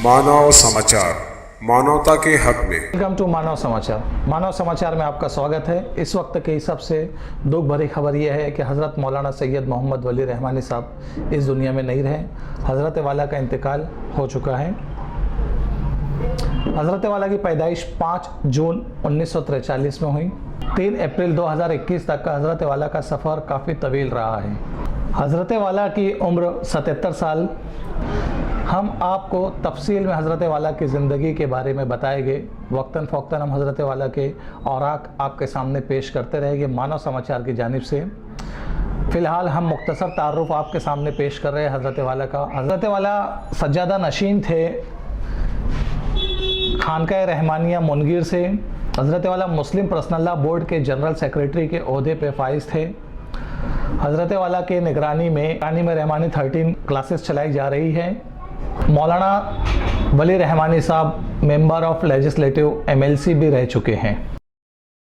मानव समाचार, मानवता के हक में। वेलकम टू मानव समाचार। मानव समाचार में आपका स्वागत है। इस वक्त की सबसे दुख भरी खबर यह है कि हज़रत मौलाना सैयद मोहम्मद वली रहमानी साहब इस दुनिया में नहीं रहे। हज़रत वाला का इंतकाल हो चुका है। हज़रत वाला की पैदाइश 5 जून 1943 में हुई। 3 अप्रैल 2021 तक का हज़रत वाला का सफ़र काफ़ी तवील रहा है। हज़रत वाला की उम्र 77 साल। हम आपको तफसील में हज़रत वाला की ज़िंदगी के बारे में बताएंगे। वक्तन फ़ौक्तन हम हज़रत वाला के औराक आपके सामने पेश करते रहेंगे मानव समाचार की जानिब से। फ़िलहाल हम मुख्तसर तारुफ आपके सामने पेश कर रहे हैं हज़रत वाला का। हज़रत वाला सज्जादा नशीन थे खानकाह रहमानिया मुनगिर से। हज़रत वाला मुस्लिम पर्सनल लॉ बोर्ड के जनरल सेक्रेटरी के ओहदे पे फाइज थे। हज़रत वाला के निगरानी में रहमानी 13 क्लासेस चलाई जा रही है। मौलाना वली रहमानी साहब मेंबर ऑफ लेजिस्लेटिव MLC भी रह चुके हैं।